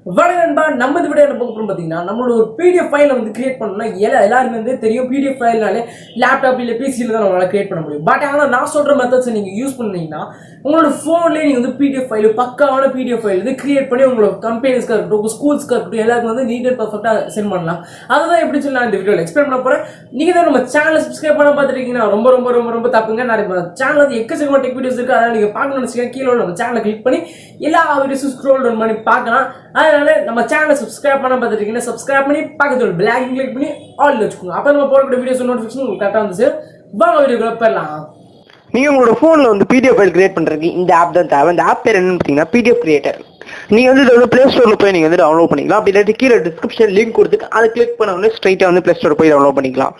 வணக்கம்பா. நம்ம இந்த வீடியோ என்ன பார்க்க போறோம் பார்த்தீங்கன்னா, நம்மளோட ஒரு பிடிஎஃப் ஃபைலை வந்து கிரியேட் பண்ணணும்னா எல்லாருமே வந்து தெரியும். பிடிஎஃப் ஃபைல்னாலே லேப்டாப் இல்லை பிசியில் தான் நம்மளால கிரியேட் பண்ண முடியும். பட் ஆனால் நான் சொல்கிற மெத்தட்ஸை நீங்கள் யூஸ் பண்ணீங்கன்னா உங்களோட ஃபோன்லேயே நீங்கள் வந்து பிடிஎஃப் ஃபைல் பக்காவான பிடிஎஃப் ஃபைல் வந்து கிரியேட் பண்ணி உங்களோட கம்பெனிஸ்க்காக இருக்கட்டும், உங்கள் ஸ்கூல்ஸ்க்காக இருக்கட்டும், எல்லாருக்கும் வந்து நீட் அண்ட் பர்ஃபெக்டாக சென்ட் பண்ணலாம். அதுதான் எப்படி சொல்லி நான் இந்த வீடியோவில் எக்ஸ்பிளைன் பண்ண போகிறேன். நீங்கள் தான் நம்ம சேனலை சப்ஸ்கிரைப் பண்ண பார்த்துருக்கீங்கன்னா ரொம்ப ரொம்ப ரொம்ப ரொம்ப தப்புங்க. நான் சேனல் வந்து எக்கச்சக்கமாக டெக் வீடியோஸ் இருக்குது. அதனால் நீங்கள் பார்க்கணும்னு வச்சுக்கோங்க. கீழே நம்ம சேனலை கிளிக் பண்ணி எல்லா வீடியோஸும் ஸ்க்ரோல் டவுன் பண்ணி பார்க்கலாம். அதனால நம்ம சேனலை சப்ஸ்கிரைப் பண்ண பார்த்துருக்கீங்கன்னா சப்ஸ்கிரைப் பண்ணி பக்கத்தில் பிளாக் கிளிக் பண்ணி ஆல் வச்சுக்கோங்க. அப்போ நம்ம போடக்கூடிய வீடியோஸ் நோட்டிஃபிகேஷன் உங்களுக்கு கரெக்டாக வந்துச்சு. வாங்க வீடியோக்குள்ள போயிடலாம். நீங்கள் உங்களோட ஃபோனில் வந்து பிடிஎஃப் ஃபைல் கிரியேட் பண்ணுறதுக்கு இந்த ஆப் தான் தேவை. இந்த ஆப் பேர் என்னன்னு பார்த்தீங்கன்னா பிடிஎஃப் கிரியேட்டர். நீங்கள் வந்து இதை வந்து ப்ளே ஸ்டோரில் போய் நீங்கள் வந்து டவுன்லோட் பண்ணிக்கலாம். அப்படி இல்லாட்டி கீழே டிஸ்கிரிப்ஷன் லிங்க் கொடுத்துட்டு அதை கிளிக் பண்ண உடனே ஸ்ட்ரைட்டாக வந்து ப்ளே ஸ்டோர் போய் டவுன்லோட் பண்ணிக்கலாம்.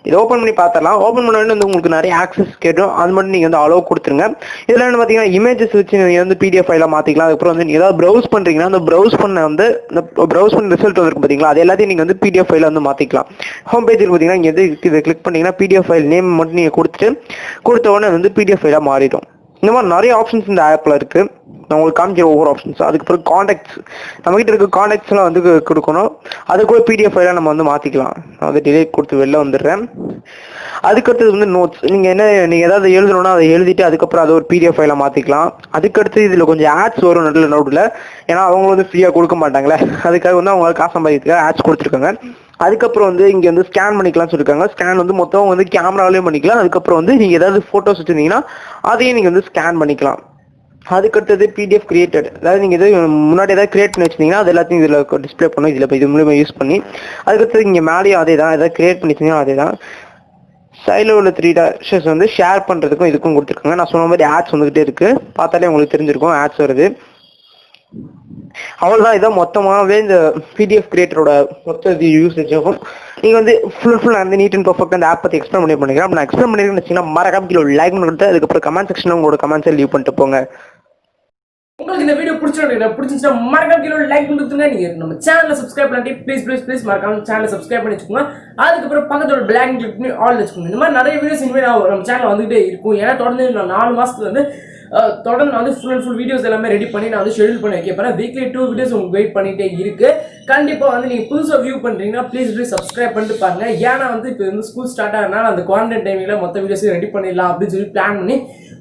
இதை ஓப்பன் பண்ணி பார்த்துடலாம். ஓப்பன் பண்ண உடனே வந்து உங்களுக்கு நிறைய ஆக்சஸ் கேட்டும். அது மட்டும் நீங்கள் வந்து அலோவ் கொடுத்துருங்க. இதில் என்ன பார்த்தீங்கன்னா இமேஜஸ் வச்சு நீங்கள் வந்து பிடிஎஃப் ஃபைலாக மாற்றிக்கலாம். அதுக்கப்புறம் வந்து நீங்கள் ஏதாவது ப்ரௌஸ் பண்ணுறீங்கன்னா அந்த ப்ரௌஸ் பண்ண ரிசல்ட் வந்துருக்கு பார்த்தீங்களா, அது எல்லாத்தையும் நீங்கள் வந்து பிடிஎஃப் ஃபைலில் வந்து மாற்றிக்கலாம். ஹோம் பேஜில் பார்த்தீங்கன்னா இங்கே வந்து இதை கிளிக் பண்ணிங்கன்னா பிடிஎஃப் ஃபைல் நேம் மட்டும் நீங்கள் கொடுத்த உடனே வந்து பிடிஎஃப் ஃபைலாக மாறிடும். இந்த மாதிரி நிறைய ஆப்ஷன்ஸ் இந்த ஆப்பில் இருக்குது. நான் உங்களுக்கு காமிக்கிற ஒவ்வொரு ஆப்ஷன்ஸ். அதுக்கப்புறம் காண்டாக்ட்ஸ், நம்மகிட்ட இருக்க காண்டாக்ட்ஸ்லாம் வந்து கொடுக்கணும். அது கூட பிடிஎஃப் ஃபைலாக நம்ம வந்து மாற்றிக்கலாம். நான் வந்து டிலேட் கொடுத்து வெளில வந்துடுறேன். அதுக்கடுத்தது வந்து நோட்ஸ். நீங்கள் ஏதாவது எழுதணும்னா அதை எழுதிட்டு அதுக்கப்புறம் அதை ஒரு பிடிஎஃப் ஃபைலாக மாற்றிக்கலாம். அதுக்கடுத்து இதில் கொஞ்சம் ஆட்ஸ் வரும் நோட்டில். ஏன்னா அவங்க வந்து ஃப்ரீயாக கொடுக்க மாட்டாங்களே, அதுக்காக வந்து அவங்க காசு சம்பாதிக்கிறதுக்காக ஆட்ஸ் கொடுத்துருக்காங்க. அதுக்கப்புறம் வந்து இங்கே வந்து ஸ்கேன் பண்ணிக்கலாம்னு சொல்லியிருக்காங்க. ஸ்கேன் வந்து மொத்தம் வந்து கேமராவிலையும் பண்ணிக்கலாம். அதுக்கப்புறம் வந்து நீங்கள் ஏதாவது ஃபோட்டோஸ் வச்சுருந்தீங்கன்னா அதையும் நீங்கள் வந்து ஸ்கேன் பண்ணிக்கலாம். அதுக்கடுத்தது பிடிஎஃப் கிரியேட்டட். அதாவது நீங்கள் எதாவது முன்னாடி ஏதாவது கிரியேட் பண்ணி வச்சிருந்தீங்கன்னா அது எல்லாத்தையும் இதில் டிஸ்பிளே பண்ணும். இதில் இது மூலியமாக யூஸ் பண்ணி அதுக்கடுத்தது இங்கே மேலேயும் அதே தான். எதாவது கிரியேட் பண்ணிச்சிங்கன்னா அதே தான். சைடில் உள்ள 3 டாஷஸ் வந்து ஷேர் பண்ணுறதுக்கும் இதுக்கும் கொடுத்துருக்காங்க. நான் சொன்ன மாதிரி ஆட்ஸ் வந்துகிட்டே இருக்குது. பார்த்தாலே உங்களுக்கு தெரிஞ்சிருக்கும் ஆட்ஸ் வருது. அவ்வளோதான். இதான் மொத்தமாகவே இந்த பிடிஎஃப் கிரியேட்டரோட மொத்த யூசேஜ் ஆகும். நீங்கள் வந்து ஃபுல் அந்த நீட் அண்ட் பர்ஃபெக்ட் அந்த ஆப் பற்றி எக்ஸ்பிளைன் பண்ணிக்கிறேன். அப்போ நான் எக்ஸ்பிளைன் பண்ணிருக்கேன்னு வச்சிங்கன்னா மறக்காம கீழே லைக் பண்ணிட்டு அதுக்கப்புறம் கமெண்ட் செக்ஷனில் உங்களோட கமெண்ட்ஸை லீவ் பண்ணிட்டு போங்க. உங்களுக்கு இந்த வீடியோ பிடிச்சிருந்துச்சுன்னா மறக்காம கீழே லைக் பண்ணிட்டுங்க. நீங்க நம்ம சேனலை சப்ஸ்கிரைப் பண்ணி ப்ளீஸ் மறக்காம சேனலை சப்ஸ்கிரைப் பண்ணி வச்சுக்கோங்க. அதுக்கப்புறம் பக்கத்தோட பிளாக் கிளிக் பண்ணி ஆல் வச்சுக்கோங்க. இந்த மாதிரி நிறைய வீடியோஸ் இனிமேல் நம்ம சேனல் வந்துகிட்டே இருக்கும். ஏன்னா தொடர்ந்து நான் 4 மாசத்துல வந்து தொடர்ந்து வந்து ஃபுல் வீடியோஸ் எல்லாமே ரெடி பண்ணி நான் வந்து ஷெடியூல் பண்ணி வைக்கிறேன். வீக்லி 2 வீடியோஸ் உங்களுக்கு வெயிட் பண்ணிட்டே இருக்கு. கண்டிப்பாக வந்து நீங்கள் புதுசாக வியூ பண்ணுறீங்கன்னா ப்ளீஸ் சப்ஸ்கிரைப் பண்ணிட்டு பாருங்க. ஏன்னா வந்து இப்போ வந்து ஸ்கூல் ஸ்டார்ட் ஆகிறதுனால அந்த குவாரண்டைன் டைமில் மொத்த வீடியோஸையும் ரெடி பண்ணிடலாம் அப்படின்னு சொல்லி பிளான் பண்ணி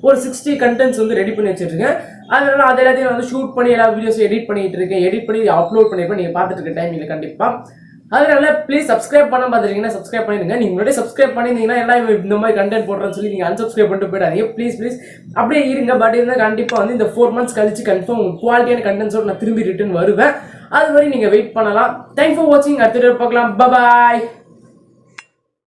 ஒரு 60 கண்டென்ட்ஸ் வந்து ரெடி பண்ணி வச்சுருக்கேன். அதனால அது எல்லாத்தையும் வந்து ஷூட் பண்ணி எல்லா வீடியோஸும் எடிட் பண்ணிட்டு இருக்கேன். எடிட் பண்ணி அப்லோட் பண்ணிருப்பேன். நீங்கள் பார்த்துட்டு இருக்க டைமில் கண்டிப்பாக. அதனால ப்ளீஸ் சப்ஸ்கிரைப் பண்ண பார்த்துருக்கீங்கன்னா சப்ஸ்கிரைப் பண்ணிடுங்க. நீங்கள் முன்னாடி சப்ஸ்கிரைப் பண்ணியிருந்தீங்கன்னா எல்லாம் இந்த மாதிரி கண்டென்ட் போடுறேன்னு சொல்லி நீங்கள் அன்சப்ஸ்கிரைப் பண்ணிட்டு போயிடாதீங்க. ப்ளீஸ் அப்படியே இருங்க. பட் இருந்தால் கண்டிப்பாக வந்து இந்த 4 months கழிச்சு கன்ஃபார்ம் குவாலிட்டியான கண்டென்ட்ஸோடு நான் திரும்பி ரிட்டர்ன் வருவேன். அது வரை நீங்கள் வெயிட் பண்ணலாம். தேங்க்ஸ் ஃபார் வாட்சிங். அடுத்த வீடியோ பார்க்கலாம். பாய்.